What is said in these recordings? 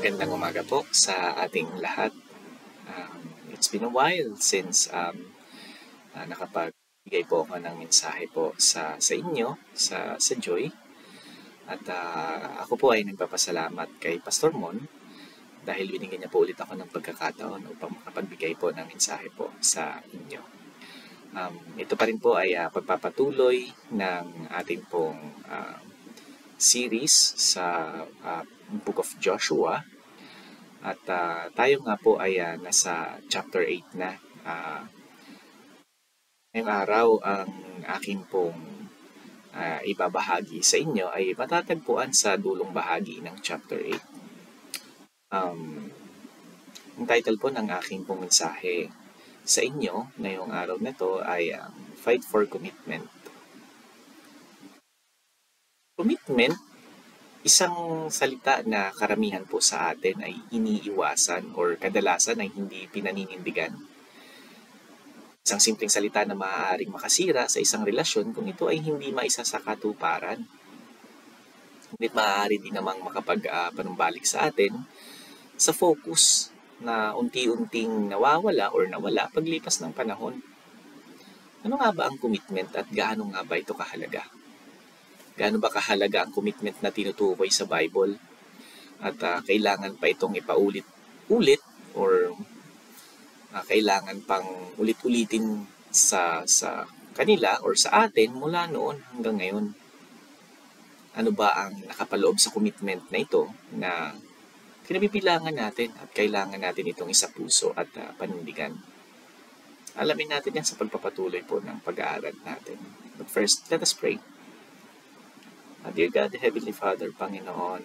Magandang umaga po sa ating lahat. It's been a while since nakapagbigay po ako ng mensahe po sa inyo, sa Joy. At ako po ay nagpapasalamat kay Pastor Mon dahil binigyan niya po ulit ako ng pagkakataon upang makapagbigay po ng mensahe po sa inyo. Ito pa rin po ay pagpapatuloy ng ating pong series sa Book of Joshua. At tayo nga po ay nasa chapter 8 na. Ngayong araw ang aking pong ibabahagi sa inyo ay matatagpuan sa dulong bahagi ng chapter 8. Ang title po ng aking pong mensahe sa inyo ngayong araw na to ay Fight for Commitment. Commitment, isang salita na karamihan po sa atin ay iniiwasan or kadalasan ay hindi pinaninindigan. Isang simpleng salita na maaaring makasira sa isang relasyon kung ito ay hindi maisa sa katuparan. Ngunit maaari din namang makapagpanumbalik sa atin sa focus na unti-unting nawawala or nawala paglipas ng panahon. Ano nga ba ang commitment at gaano nga ba ito kahalaga? Gaano ba kahalaga ang commitment na tinutukoy sa Bible? At kailangan pa itong ipaulit-ulit or kailangan pang ulit-ulitin sa kanila or sa atin mula noon hanggang ngayon? Ano ba ang nakapaloob sa commitment na ito na kinabibilangan natin at kailangan natin itong isapuso at panindigan? Alamin natin yan sa pagpapatuloy po ng pag-aaral natin. But first, let us pray. Dear God, Heavenly Father, Panginoon,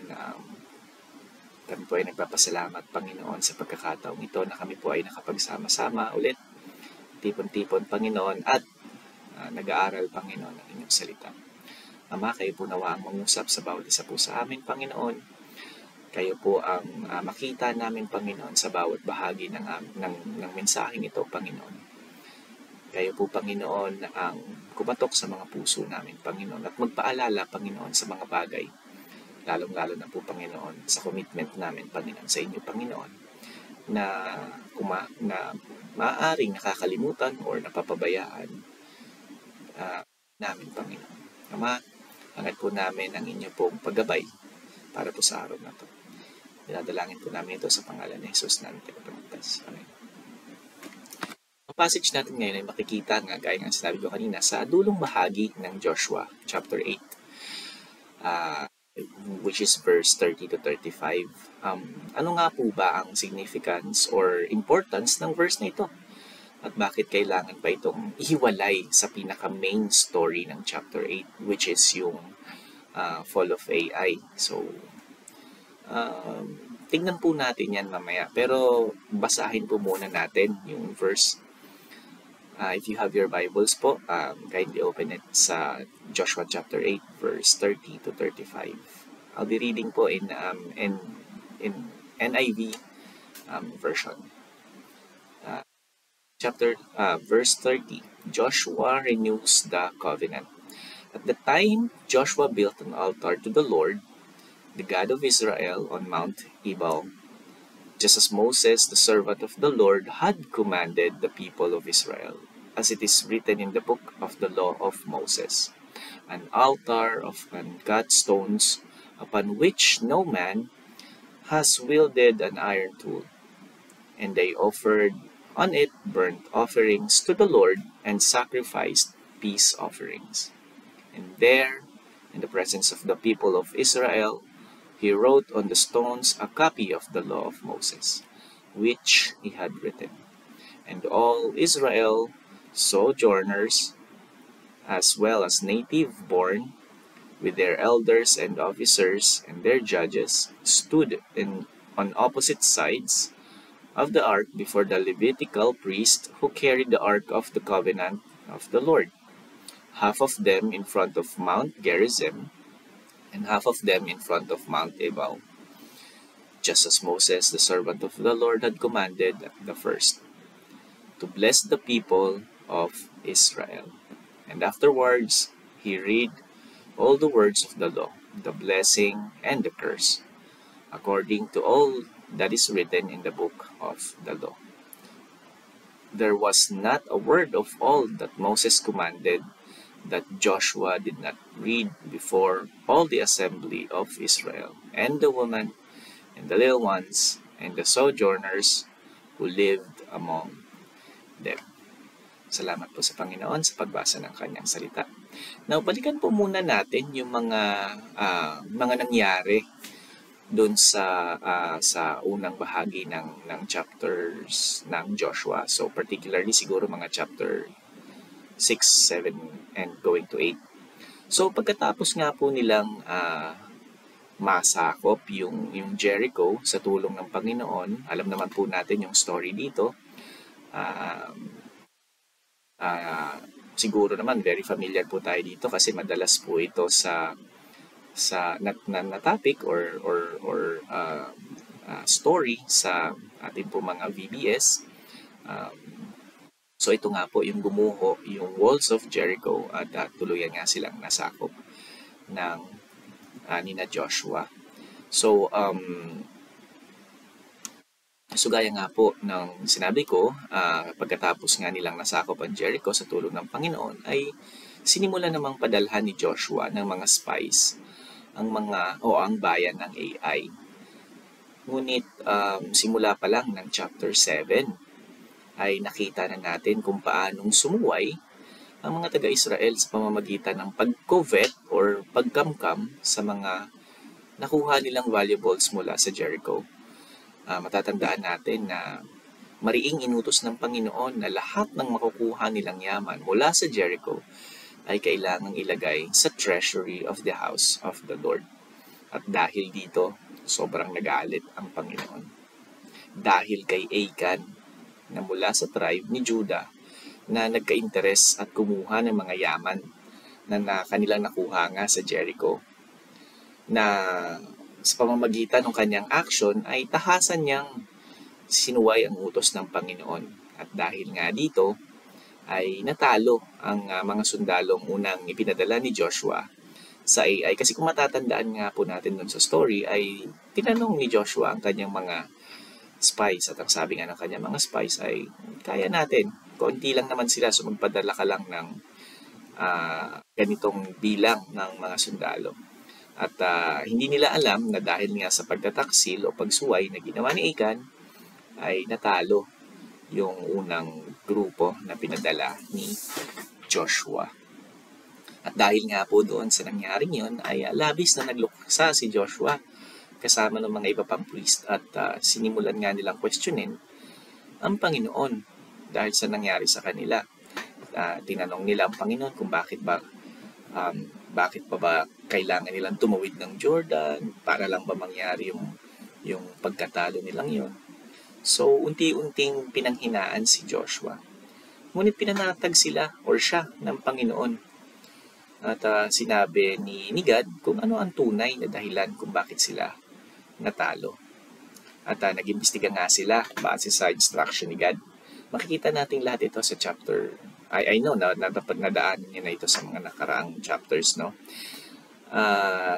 kami po ay nagpapasalamat, Panginoon, sa pagkakataong ito na kami po ay nakapagsama-sama ulit, tipon-tipon, Panginoon, at nag-aaral, Panginoon, ng inyong salita. Ama, kayo po nawa ang mangusap sa bawat isa po sa amin, Panginoon. Kayo po ang makita namin, Panginoon, sa bawat bahagi ng mensaheng ito, Panginoon. Kayo po, Panginoon, ang kumatok sa mga puso namin, Panginoon, at magpaalala, Panginoon, sa mga bagay, lalong-lalo na po, Panginoon, sa commitment namin, Panginoon, sa inyo, Panginoon, na maaaring nakakalimutan or napapabayaan namin, Panginoon. Ama, hangad po namin ang inyo pong paggabay para po sa araw na ito. Dinadalangin po namin ito sa pangalan ni Jesus na nagpapagligtas. Amen. Ang passage natin ngayon ay makikita nga, gaya ng sinabi ko kanina, sa dulong bahagi ng Joshua, chapter 8, which is verse 30 to 35. Ano nga po ba ang significance or importance ng verse na ito? At bakit kailangan pa itong ihiwalay sa pinaka-main story ng chapter 8, which is yung fall of Ai? So, tingnan po natin yan mamaya. Pero basahin po muna natin yung verse. If you have your Bibles po, kindly open it sa Joshua chapter 8, verse 30 to 35. I'll be reading po in NIV version. Verse 30, Joshua renews the covenant. At the time, Joshua built an altar to the Lord, the God of Israel, on Mount Ebal, just as Moses, the servant of the Lord, had commanded the people of Israel, as it is written in the book of the law of Moses, an altar of uncut stones, upon which no man has wielded an iron tool. And they offered on it burnt offerings to the Lord, and sacrificed peace offerings. And there, in the presence of the people of Israel, he wrote on the stones a copy of the law of Moses, which he had written. And all Israel, sojourners, as well as native-born, with their elders and officers and their judges, stood on opposite sides of the ark before the Levitical priest who carried the ark of the covenant of the Lord, half of them in front of Mount Gerizim, and half of them in front of Mount Ebal, just as Moses, the servant of the Lord, had commanded at the first, to bless the people of Israel. And afterwards he read all the words of the law, the blessing and the curse. according to all that is written in the book of the law. There was not a word of all that Moses commanded that Joshua did not read before all the assembly of Israel, and the women, and the little ones, and the sojourners who lived among them. Salamat po sa Panginoon sa pagbasa ng kanyang salita. Now, balikan po muna natin yung mga nangyari doon sa unang bahagi ng chapters ng Joshua. So, particularly siguro mga chapter 6, 7, and going to 8. So, pagkatapos nga po nilang masakop yung Jericho sa tulong ng Panginoon, alam naman po natin yung story dito. Siguro naman very familiar po tayo dito kasi madalas po ito sa na topic or story sa ating po mga VBS. So ito nga po yung gumuho yung walls of Jericho at tuluyan nga silang nasakop ng nina Joshua. So gaya nga po ng sinabi ko, pagkatapos nga nilang nasakop ang Jericho sa tulong ng Panginoon, ay sinimula namang padalhan ni Joshua ng mga spies ang bayan ng Ai. Ngunit simula pa lang ng chapter 7 ay nakita na natin kung paanong sumuway ang mga taga-Israel sa pamamagitan ng pag-covet or pagkamkam sa mga nakuha nilang valuables mula sa Jericho. Matatandaan natin na mariing inutos ng Panginoon na lahat ng makukuha nilang yaman mula sa Jericho ay kailangang ilagay sa treasury of the house of the Lord. At dahil dito, sobrang nagalit ang Panginoon. Dahil kay Achan na mula sa tribe ni Judah na nagka-interes at kumuha ng mga yaman na kanilang nakuha nga sa Jericho, na sa pamamagitan ng kanyang action ay tahasan niyang sinuway ang utos ng Panginoon. At dahil nga dito ay natalo ang mga sundalong unang ipinadala ni Joshua sa Ai. Kasi kung matatandaan nga po natin dun sa story ay tinanong ni Joshua ang kanyang mga spies at ang sabi nga ng kanyang mga spies ay kaya natin, konti lang naman sila, so magpadala ka lang ng ganitong bilang ng mga sundalo. At hindi nila alam na dahil nga sa pagtataksil o pagsuway na ginawa ni Achan ay natalo yung unang grupo na pinadala ni Joshua. At dahil nga po doon sa nangyaring yun ay labis na nagluksa si Joshua kasama ng mga iba pang priest at sinimulan nga nilang questionin ang Panginoon dahil sa nangyari sa kanila. Tinanong nila ang Panginoon kung bakit pa ba kailangan nilang tumawid ng Jordan para lang ba mangyari yung pagkatalo nilang yon. So, unti-unting pinanghinaan si Joshua. Ngunit pinanatag sila or siya ng Panginoon. At sinabi ni God kung ano ang tunay na dahilan kung bakit sila natalo. At nag-imbestiga nga sila base sa instruction ni God. Makikita natin lahat ito sa chapter. I know na dapat nadaanan niya na ito sa mga nakaraang chapters, no?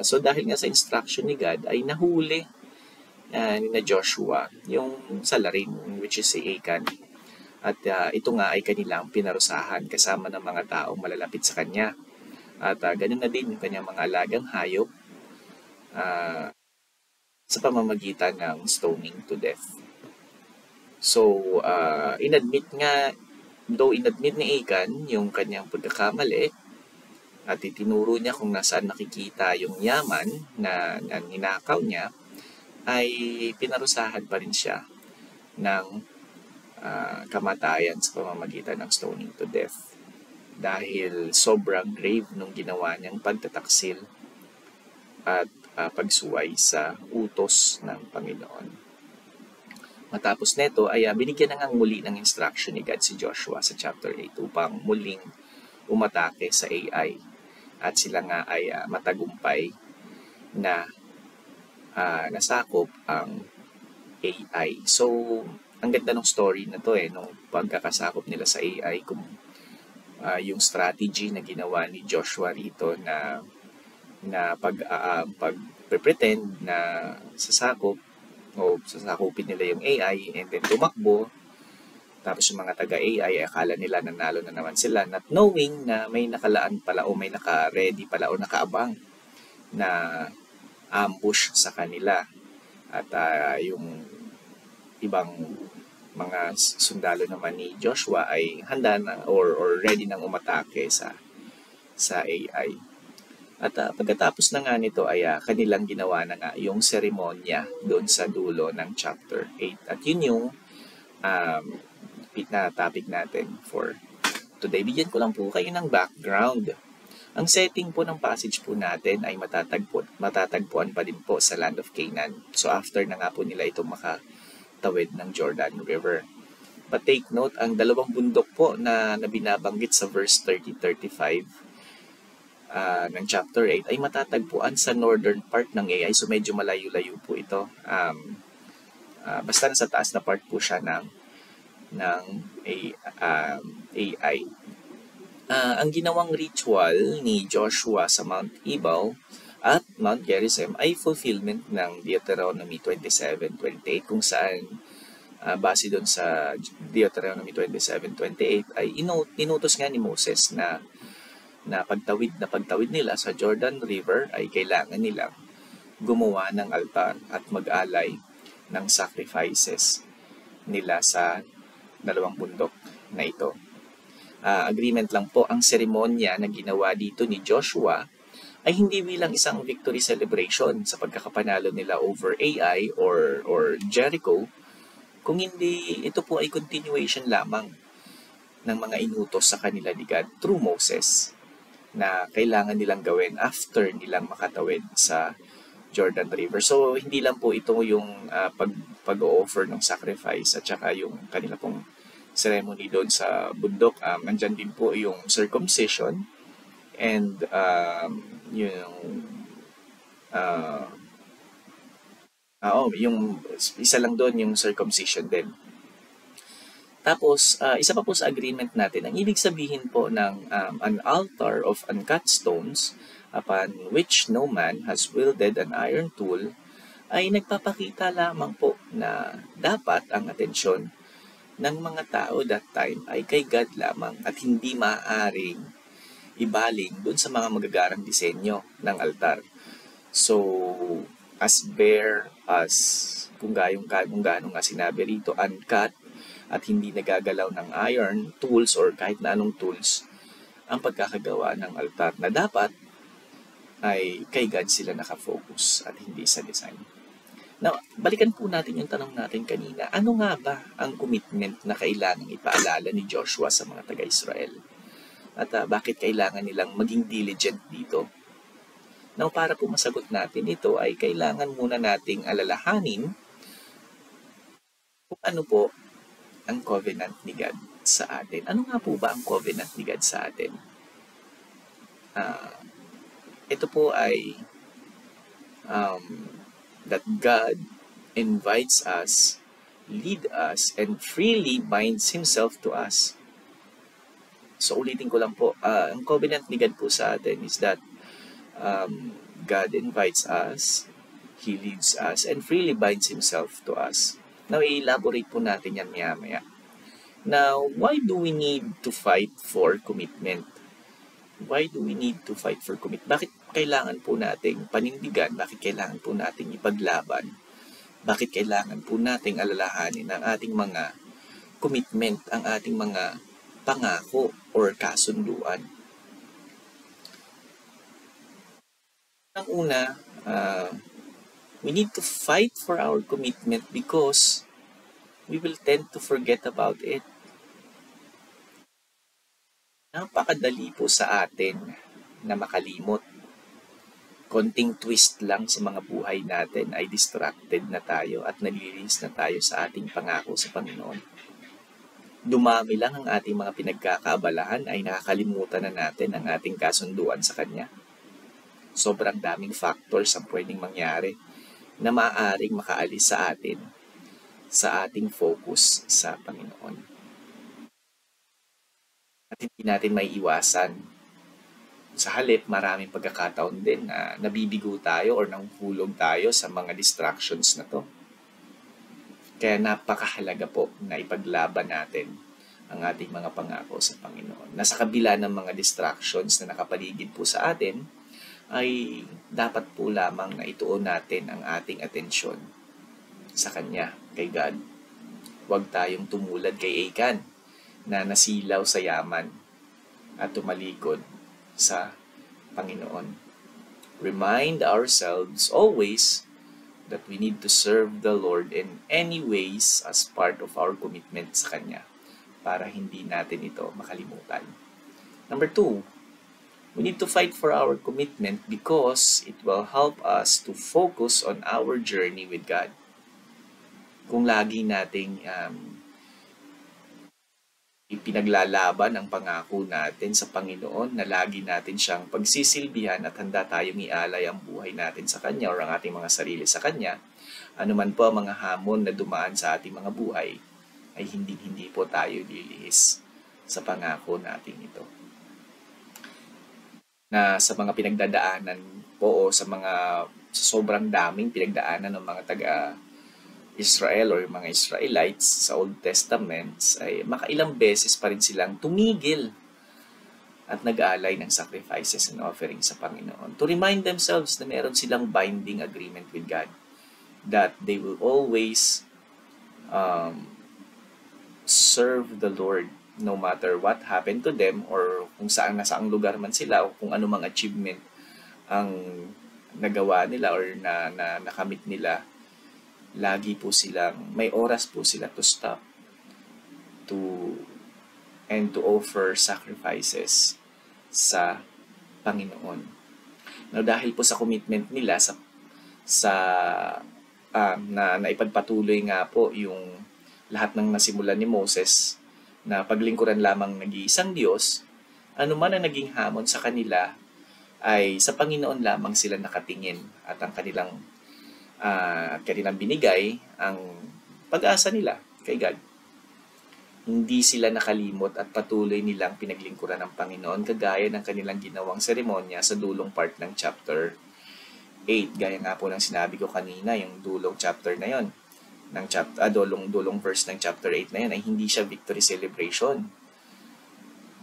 So dahil nga sa instruction ni God ay nahuli ni Joshua yung salarin, which is si Achan. At ito nga ay kanilang pinarusahan kasama ng mga taong malalapit sa kanya. At ganun na din yung kanyang mga alagang hayop sa pamamagitan ng stoning to death. So, inadmit ni Achan yung kanyang pagkakamali at itinuro niya kung nasaan nakikita yung yaman na ninakaw niya, ay pinarusahan pa rin siya ng kamatayan sa pamamagitan ng stoning to death dahil sobrang grave nung ginawa niyang pagtataksil at pagsuway sa utos ng Panginoon. Matapos neto ay binigyan na nga muli ng instruction ni God si Joshua sa chapter 8 upang muling umatake sa Ai at sila nga ay matagumpay na nasakop ang Ai. So, ang ganda ng story na to nung pagkakasakop nila sa Ai, kung yung strategy na ginawa ni Joshua rito na magpe-pretend na sasakop o sasakupin nila yung AI and then tumakbo. Tapos yung mga taga-AI, akala nila nanalo na naman sila, not knowing na may nakalaan pala o may naka-ready pala o nakaabang na ambush sa kanila. At yung ibang mga sundalo naman ni Joshua ay handa na or ready nang umatake sa AI. At pagkatapos na nga nito ay kanilang ginawa na nga yung seremonya doon sa dulo ng chapter 8. At yun yung na topic natin for today. Bigyan ko lang po kayo ng background. Ang setting po ng passage po natin ay matatagpuan pa din po sa land of Canaan. So after na nga po nila itong makatawid ng Jordan River. But take note, ang dalawang bundok po na binabanggit sa verse 30-35 ng chapter 8 ay matatagpuan sa northern part ng AI. So medyo malayo-layo po ito. Basta nasa taas na part po siya ng AI. Ang ginawang ritual ni Joshua sa Mount Ebal at Mount Gerizim ay fulfillment ng Deuteronomy 27:28 kung saan base doon sa Deuteronomy 27:28 ay inutos nga ni Moses na pagtawid nila sa Jordan River ay kailangan nilang gumawa ng altar at mag-alay ng sacrifices nila sa dalawang bundok na ito. Agreement lang po, ang seremonya na ginawa dito ni Joshua ay hindi bilang isang victory celebration sa pagkakapanalo nila over AI or Jericho, kung hindi ito po ay continuation lamang ng mga inutos sa kanila ni God through Moses na kailangan nilang gawin after nilang makatawid sa Jordan River. So hindi lang po ito yung pag-o-offer ng sacrifice at saka yung kanila pong ceremony doon sa bundok. Nandyan din po yung circumcision and yung isa lang doon yung circumcision din. Tapos, isa pa po sa agreement natin, ang ibig sabihin po ng an altar of uncut stones upon which no man has wielded an iron tool ay nagpapakita lamang po na dapat ang atensyon ng mga tao that time ay kay God lamang at hindi maaaring ibaling dun sa mga magagarang disenyo ng altar. So, as bare as kung gaano nga sinabi rito, uncut at hindi nagagalaw ng iron tools or kahit na anong tools ang pagkakagawa ng altar na dapat ay kay God sila nakafocus at hindi sa design. Now, balikan po natin yung tanong natin kanina. Ano nga ba ang commitment na kailangan ipaalala ni Joshua sa mga taga-Israel? At bakit kailangan nilang maging diligent dito? Now, para po masagot natin ito ay kailangan muna nating alalahanin kung ano po ang covenant ni God sa atin. Ano nga po ba ang covenant ni God sa atin? Ito po ay that God invites us, lead us, and freely binds Himself to us. So ulitin ko lang po, ang covenant ni God po sa atin is that God invites us, He leads us, and freely binds Himself to us. Now, i-elaborate po natin yan maya-maya. Now, why do we need to fight for commitment? Why do we need to fight for commitment? Bakit kailangan po nating panindigan? Bakit kailangan po nating ipaglaban? Bakit kailangan po nating alalahanin ang ating mga commitment, ang ating mga pangako or kasunduan? Ang una, we need to fight for our commitment because we will tend to forget about it. Napakadali po sa atin na makalimot. Konting twist lang sa mga buhay natin ay distracted na tayo at nalilinis na tayo sa ating pangako sa Panginoon. Dumami lang ang ating mga pinagkakaabalahan ay nakakalimutan na natin ang ating kasunduan sa Kanya. Sobrang daming factors ang pwedeng mangyari na maaaring makaalis sa atin sa ating focus sa Panginoon. At hindi natin may iwasan Sa halip, maraming pagkakataon din na nabibigo tayo or nanghulog tayo sa mga distractions na to. Kaya napakahalaga po na ipaglaban natin ang ating mga pangako sa Panginoon. Nasa kabila ng mga distractions na nakapaligid po sa atin, ay dapat po lamang na ituon natin ang ating atensyon sa Kanya, kay God. Huwag tayong tumulad kay Achan na nasilaw sa yaman at tumalikod sa Panginoon. Remind ourselves always that we need to serve the Lord in any ways as part of our commitment sa Kanya para hindi natin ito makalimutan. Number 2, we need to fight for our commitment because it will help us to focus on our journey with God. Kung lagi nating ipinaglalaban ang pangako natin sa Panginoon, na lagi natin siyang pagsisilbihan at handa tayong ialay ang buhay natin sa Kanya o ang ating mga sarili sa Kanya, anuman po ang mga hamon na dumaan sa ating mga buhay, ay hindi po tayo lilihis sa pangako natin ito. Na sa mga pinagdadaanan po o sa sobrang daming pinagdaanan ng mga taga-Israel or mga Israelites sa Old Testament, ay makailang beses pa rin silang tumigil at nag-aalay ng sacrifices and offerings sa Panginoon to remind themselves na meron silang binding agreement with God, that they will always serve the Lord no matter what happened to them or kung nasaang lugar man sila o kung anumang achievement ang nagawa nila or na nakamit nila. Lagi po silang, may oras po sila to stop and to offer sacrifices sa Panginoon. Now, dahil po sa commitment nila na ipagpatuloy nga po yung lahat ng nasimulan ni Moses na paglingkuran lamang nag-iisang Diyos, anuman ang naging hamon sa kanila ay sa Panginoon lamang sila nakatingin at ang kanilang binigay ang pag-asa nila kay God. Hindi sila nakalimot at patuloy nilang pinaglingkuran ng Panginoon kagaya ng kanilang ginawang seremonya sa dulong part ng chapter 8. Gaya nga po ng sinabi ko kanina, yung dulong chapter na yon, ng dulong verse ng chapter 8 na yun, ay hindi siya victory celebration.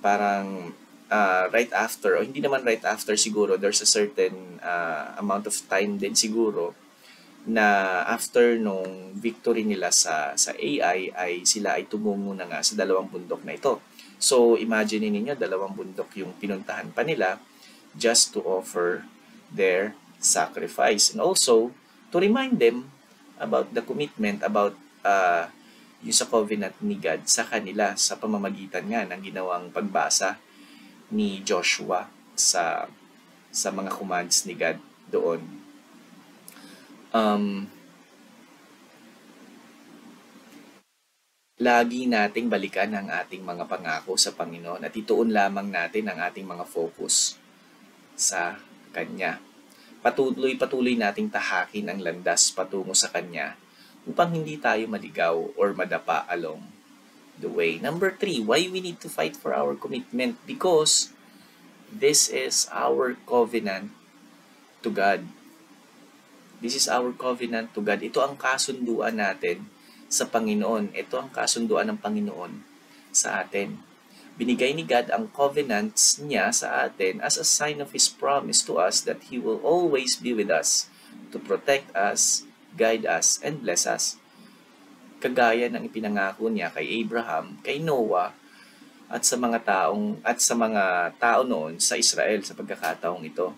Parang right after, o hindi naman right after siguro, there's a certain amount of time din siguro na after nung victory nila sa AI ay sila ay tumungo na nga sa dalawang bundok na ito. So imagine niyo, dalawang bundok yung pinuntahan pa nila just to offer their sacrifice and also to remind them about the commitment, about yung sa covenant ni God sa kanila sa pamamagitan nga ng ginawang pagbasa ni Joshua sa mga commands ni God doon. Lagi nating balikan ang ating mga pangako sa Panginoon at ituon lamang natin ang ating mga focus sa Kanya. Patuloy nating tahakin ang landas patungo sa Kanya upang hindi tayo maligaw or madapa along the way. Number 3, why we need to fight for our commitment? Because this is our covenant to God. This is our covenant to God. Ito ang kasunduan natin sa Panginoon. Ito ang kasunduan ng Panginoon sa atin. Binigay ni God ang covenants niya sa atin as a sign of His promise to us that He will always be with us to protect us, guide us, and bless us. Kagaya ng ipinangako niya kay Abraham, kay Noah, at sa mga tao noon sa Israel sa pagkakataong ito.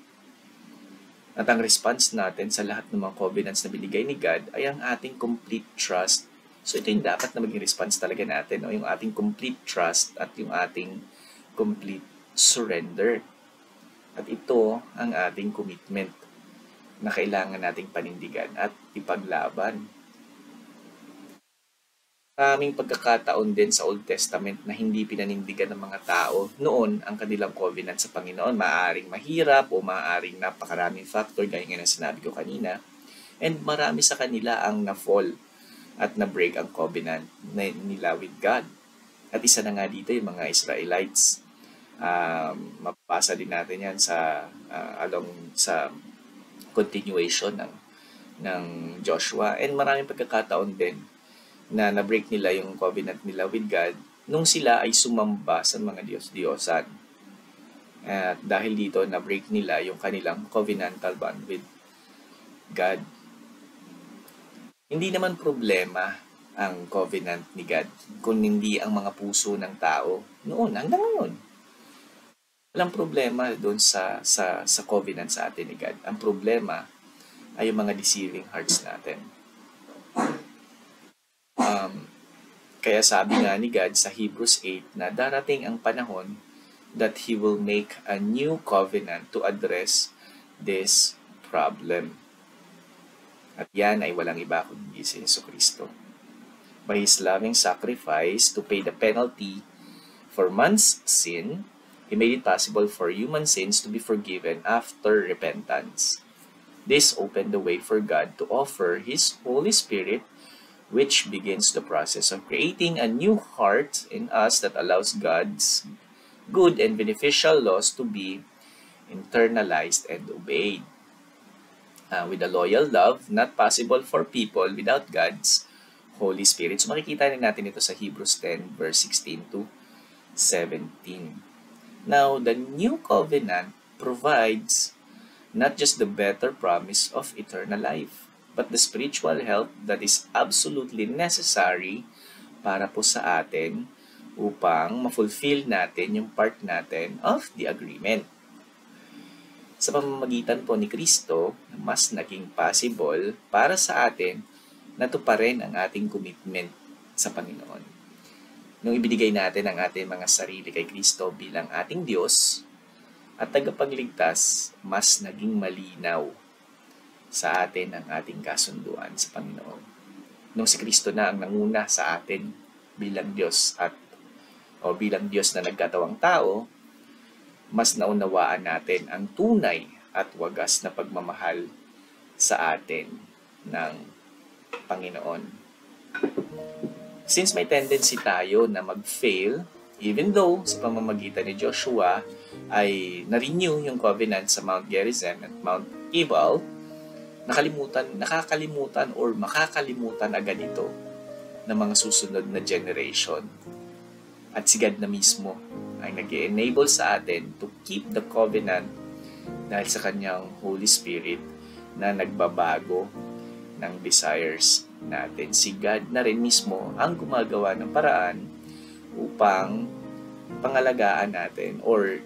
At ang response natin sa lahat ng mga covenants na binigay ni God ay ang ating complete trust. So ito yung dapat na maging response talaga natin, no? Yung ating complete trust at yung ating complete surrender. At ito ang ating commitment na kailangan nating panindigan at ipaglaban. Maraming pagkakataon din sa Old Testament na hindi pinanindigan ng mga tao noon ang kanilang covenant sa Panginoon. Maaaring mahirap o maaaring napakaraming factor gaya nga ng sinabi ko kanina. And marami sa kanila ang na-fall at na-break ang covenant nila with God. At isa na nga dito yung mga Israelites. Mapapasa din natin yan sa along sa continuation ng Joshua. And maraming pagkakataon din na na-break nila yung covenant nila with God nung sila ay sumamba sa mga Diyos-Diyosan. At dahil dito, na-break nila yung kanilang covenantal bond with God. Hindi naman problema ang covenant ni God kung hindi ang mga puso ng tao noon hanggang ngayon. Walang problema doon sa covenant sa atin ni God. Ang problema ay yung mga deceiving hearts natin. Kaya sabi nga ni God sa Hebrews 8 na darating ang panahon that He will make a new covenant to address this problem. At yan ay walang iba kundi si Jesucristo. By His loving sacrifice to pay the penalty for man's sin, He made it possible for human sins to be forgiven after repentance. This opened the way for God to offer His Holy Spirit, which begins the process of creating a new heart in us that allows God's good and beneficial laws to be internalized and obeyed. With a loyal love, not possible for people without God's Holy Spirit. So makikita rin natin ito sa Hebrews 10 verse 16 to 17. Now, the new covenant provides not just the better promise of eternal life, but the spiritual health that is absolutely necessary para po sa atin upang ma-fulfill natin yung part natin of the agreement. Sa pamamagitan po ni Kristo, mas naging possible para sa atin na tuparin ang ating commitment sa Panginoon. Nung ibinigay natin ang ating mga sarili kay Kristo bilang ating Diyos at tagapagligtas, mas naging malinaw sa atin ang ating kasunduan sa Panginoon. Nung si Kristo na ang nanguna sa atin bilang Diyos o bilang Diyos na nagkatawang tao, mas naunawaan natin ang tunay at wagas na pagmamahal sa atin ng Panginoon. Since may tendency tayo na mag-fail, even though sa pamamagitan ni Joshua ay na-renew yung covenant sa Mount Gerizim at Mount Ebal, nakakalimutan or makakalimutan agad ito ng mga susunod na generation. At si God na mismo ay nag-enable sa atin to keep the covenant dahil sa kanyang Holy Spirit na nagbabago ng desires natin. Si God na rin mismo ang gumagawa ng paraan upang pangalagaan natin or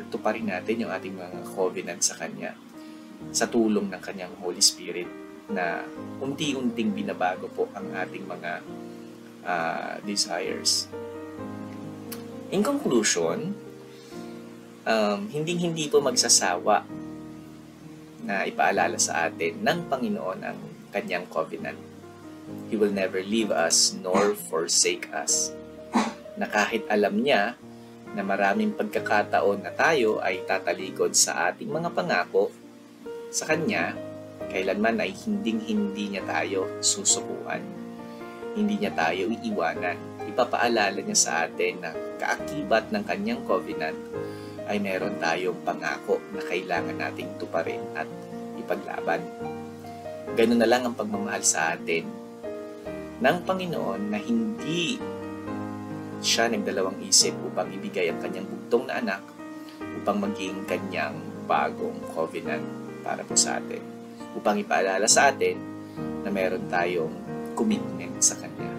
tuparin natin yung ating mga covenant sa Kanya sa tulong ng Kanyang Holy Spirit na unti-unting binabago po ang ating mga desires. In conclusion, hindi po magsasawa na ipaalala sa atin ng Panginoon ang Kanyang covenant. He will never leave us nor forsake us. Na kahit alam niya na maraming pagkakataon na tayo ay tatalikod sa ating mga pangako sa Kanya, kailanman ay hindi niya tayo susukuan. Hindi niya tayo iiwanan. Ipapaalala niya sa atin na kaakibat ng Kanyang covenant ay meron tayong pangako na kailangan nating tuparin at ipaglaban. Ganun na lang ang pagmamahal sa atin ng Panginoon na hindi siya nagdalawang isip upang ibigay ang Kanyang bugtong na anak upang maging Kanyang bagong covenant para po sa atin. Upang ipaalala sa atin na meron tayong commitment sa Kanya.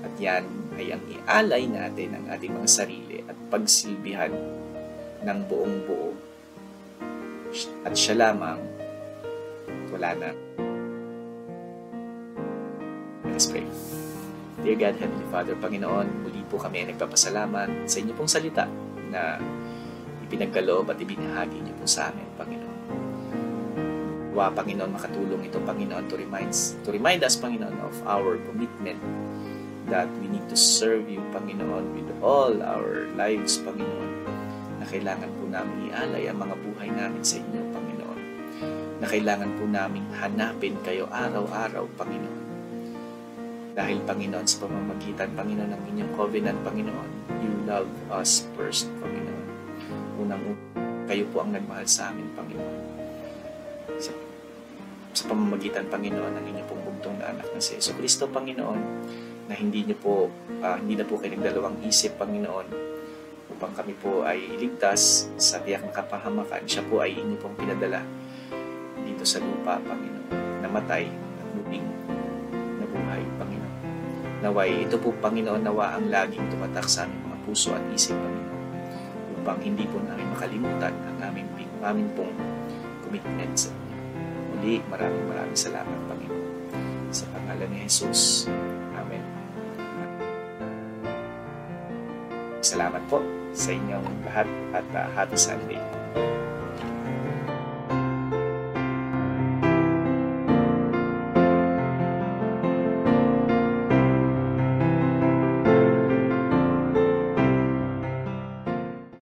At yan ay ang ialay natin ang ating mga sarili at pagsilbihan ng buong buo. At siya lamang, wala na. Let's pray. Dear God, Heavenly Father, Panginoon, muli po kami ay nagpapasalamat sa inyo pong salita na ipinagkaloob at ibinahagi niyo po sa amin, Panginoon. Panginoon, makatulong ito, Panginoon, to remind us, Panginoon, of our commitment that we need to serve you, Panginoon, with all our lives, Panginoon, na kailangan po namin ialay ang mga buhay namin sa inyo, Panginoon, na kailangan po namin hanapin kayo araw-araw, Panginoon. Dahil, Panginoon, sa pamamagitan, Panginoon, ng inyong covenant, Panginoon, you love us first, Panginoon. unang kayo po ang nagmahal sa amin, Panginoon. Sa, sa pamamagitan, Panginoon, ng inyong pong bugtong na anak na si Jesucristo, Panginoon, na hindi na po kayo nagdalawang isip, Panginoon, upang kami po ay iligtas sa tiyak na kapahamakan. Siya po ay inyo pong pinadala dito sa lupa, Panginoon, namatay at muling nabuhay, Panginoon. Naway, ito po, Panginoon, nawa ang laging tumatak sa aming mga puso at isip, Panginoon, upang hindi po namin makalimutan ang aming pong commitment sa inyo. Muli, maraming salamat, Panginoon. Sa pangalan ni Jesus. Amen. Salamat po sa inyong lahat at Happy Sunday.